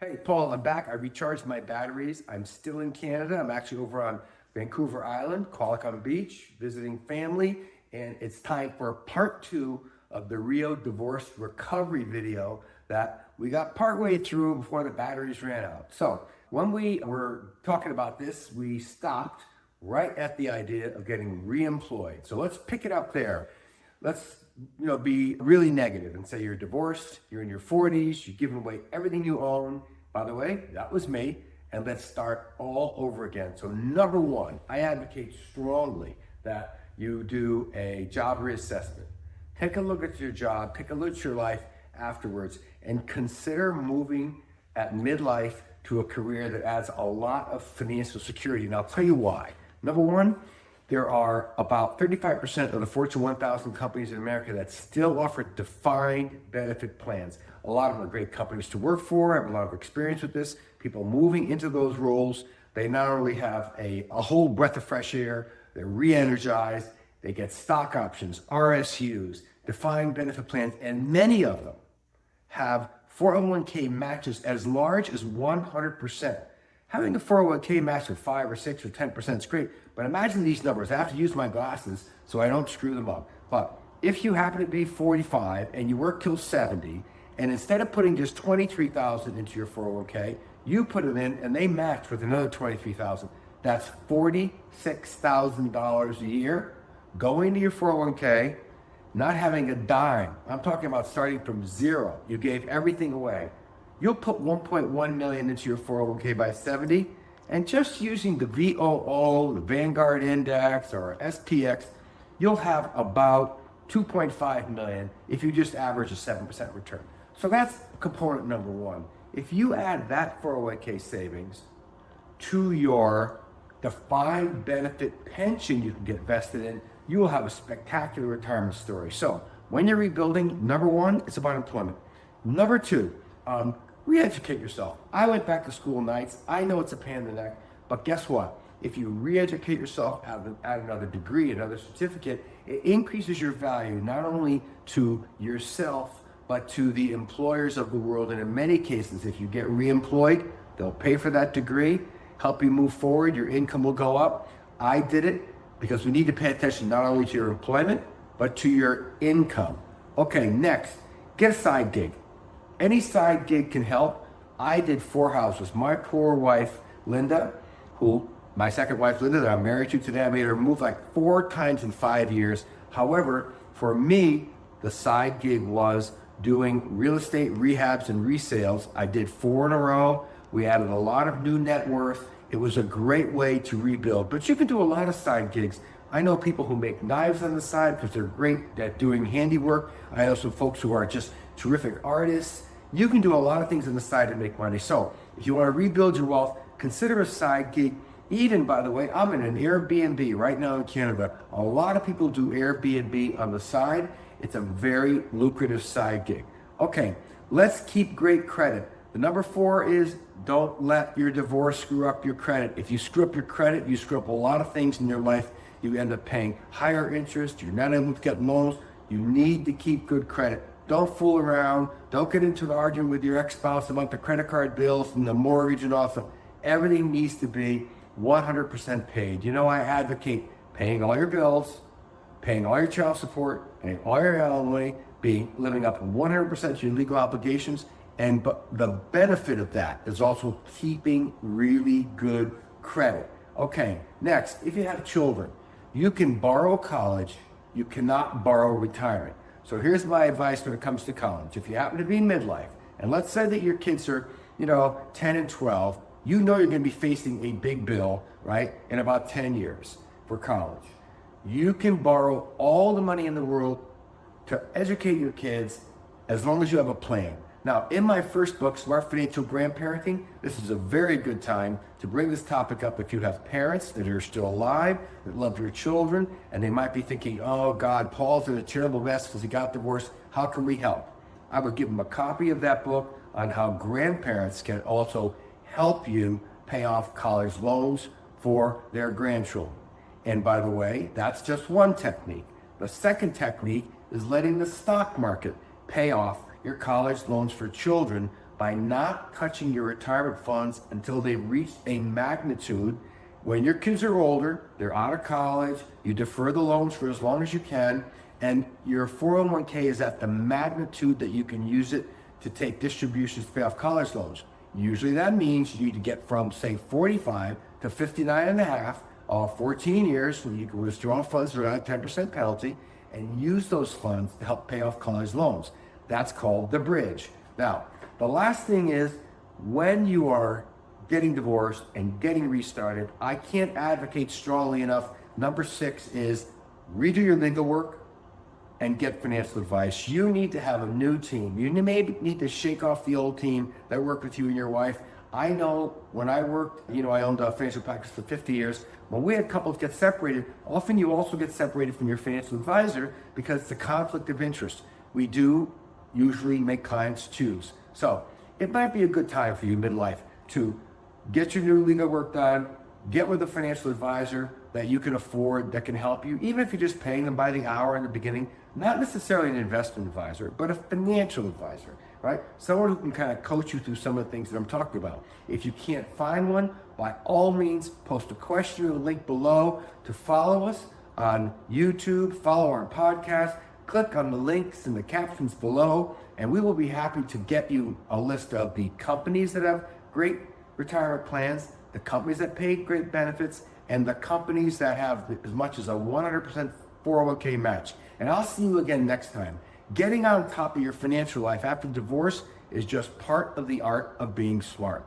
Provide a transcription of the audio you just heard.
Hey, Paul, I'm back. I recharged my batteries. I'm still in Canada. I'm actually over on Vancouver Island, Qualicum Beach, visiting family, and it's time for part two of the REO divorce recovery video that we got partway through before the batteries ran out. So, when we were talking about this, we stopped right at the idea of getting reemployed. So, let's pick it up there. Let's be really negative and say you're divorced, you're in your 40s, you've given away everything you own. By the way, that was me. And let's start all over again. So number one, I advocate strongly that you do a job reassessment. Take a look at your job, take a look at your life afterwards, and consider moving at midlife to a career that adds a lot of financial security. And I'll tell you why. Number one, there are about 35% of the Fortune 1000 companies in America that still offer defined benefit plans. A lot of them are great companies to work for. I have a lot of experience with this. People moving into those roles, they not only have a whole breath of fresh air, they're re-energized, they get stock options, RSUs, defined benefit plans, and many of them have 401k matches as large as 100%. Having a 401k match of 5 or 6 or 10% is great, but imagine these numbers. I have to use my glasses so I don't screw them up. But if you happen to be 45 and you work till 70, and instead of putting just $23,000 into your 401k, you put it in and they match with another $23,000. That's $46,000 a year going to your 401k, not having a dime. I'm talking about starting from zero. You gave everything away. You'll put 1.1 million into your 401k by 70, and just using the VOO, the Vanguard Index, or SPX, you'll have about 2.5 million if you just average a 7% return. So that's component number one. If you add that 401k savings to your defined benefit pension you can get vested in, you will have a spectacular retirement story. So when you're rebuilding, number one, it's about employment. Number two, re-educate yourself. I went back to school nights. I know it's a pain in the neck, but guess what? If you re-educate yourself, add another degree, another certificate, it increases your value not only to yourself, but to the employers of the world. And in many cases, if you get re-employed, they'll pay for that degree, help you move forward, your income will go up. I did it because we need to pay attention not only to your employment, but to your income. Okay, next, get a side gig. Any side gig can help. I did 4 houses. My poor wife, Linda, my second wife, Linda, that I'm married to today, I made her move like 4 times in 5 years. However, for me, the side gig was doing real estate rehabs and resales. I did 4 in a row. We added a lot of new net worth. It was a great way to rebuild. But you can do a lot of side gigs. I know people who make knives on the side because they're great at doing handiwork. I know some folks who are just terrific artists. You can do a lot of things on the side to make money. So if you want to rebuild your wealth, consider a side gig. Even, by the way, I'm in an Airbnb right now in Canada. A lot of people do Airbnb on the side. It's a very lucrative side gig. Okay, let's keep great credit. The number 4 is don't let your divorce screw up your credit. If you screw up your credit, you screw up a lot of things in your life. You end up paying higher interest. You're not able to get loans. You need to keep good credit. Don't fool around. Don't get into an argument with your ex-spouse about the credit card bills and the mortgage and all stuff. Everything needs to be 100% paid. I advocate paying all your bills, paying all your child support, paying all your alimony, living up 100% to your legal obligations. But the benefit of that is also keeping really good credit. Okay, next, if you have children, you can borrow college, you cannot borrow retirement. So here's my advice when it comes to college. If you happen to be in midlife, and let's say that your kids are, 10 and 12, you're going to be facing a big bill, right, in about 10 years for college. You can borrow all the money in the world to educate your kids as long as you have a plan. Now, in my first book, Smart Financial Grandparenting, this is a very good time to bring this topic up if you have parents that are still alive, that love your children, and they might be thinking, oh God, Paul's in a terrible mess because he got divorced. How can we help? I would give them a copy of that book on how grandparents can also help you pay off college loans for their grandchildren. And by the way, that's just one technique. The second technique is letting the stock market pay off your college loans for children by not touching your retirement funds until they reach a magnitude. When your kids are older, they're out of college, you defer the loans for as long as you can, and your 401k is at the magnitude that you can use it to take distributions to pay off college loans. Usually that means you need to get from, say, 45 to 59 and a half, all 14 years, when you can withdraw funds without a 10% penalty, and use those funds to help pay off college loans. That's called the bridge. Now, the last thing is, when you are getting divorced and getting restarted, I can't advocate strongly enough. Number 6 is redo your legal work and get financial advice. You need to have a new team. You may need to shake off the old team that worked with you and your wife. I know when I worked, I owned a financial practice for 50 years. When we had couples get separated, often you also get separated from your financial advisor because it's a conflict of interest. We do usually make clients choose. So it might be a good time for you, midlife, to get your new legal work done, get with a financial advisor that you can afford, that can help you, even if you're just paying them by the hour in the beginning, not necessarily an investment advisor, but a financial advisor, right? Someone who can kind of coach you through some of the things that I'm talking about. If you can't find one, by all means, post a question or a link below to follow us on YouTube, follow our podcast, click on the links in the captions below, and we will be happy to get you a list of the companies that have great retirement plans, the companies that pay great benefits, and the companies that have as much as a 100% 401k match. And I'll see you again next time. Getting on top of your financial life after divorce is just part of the art of being smart.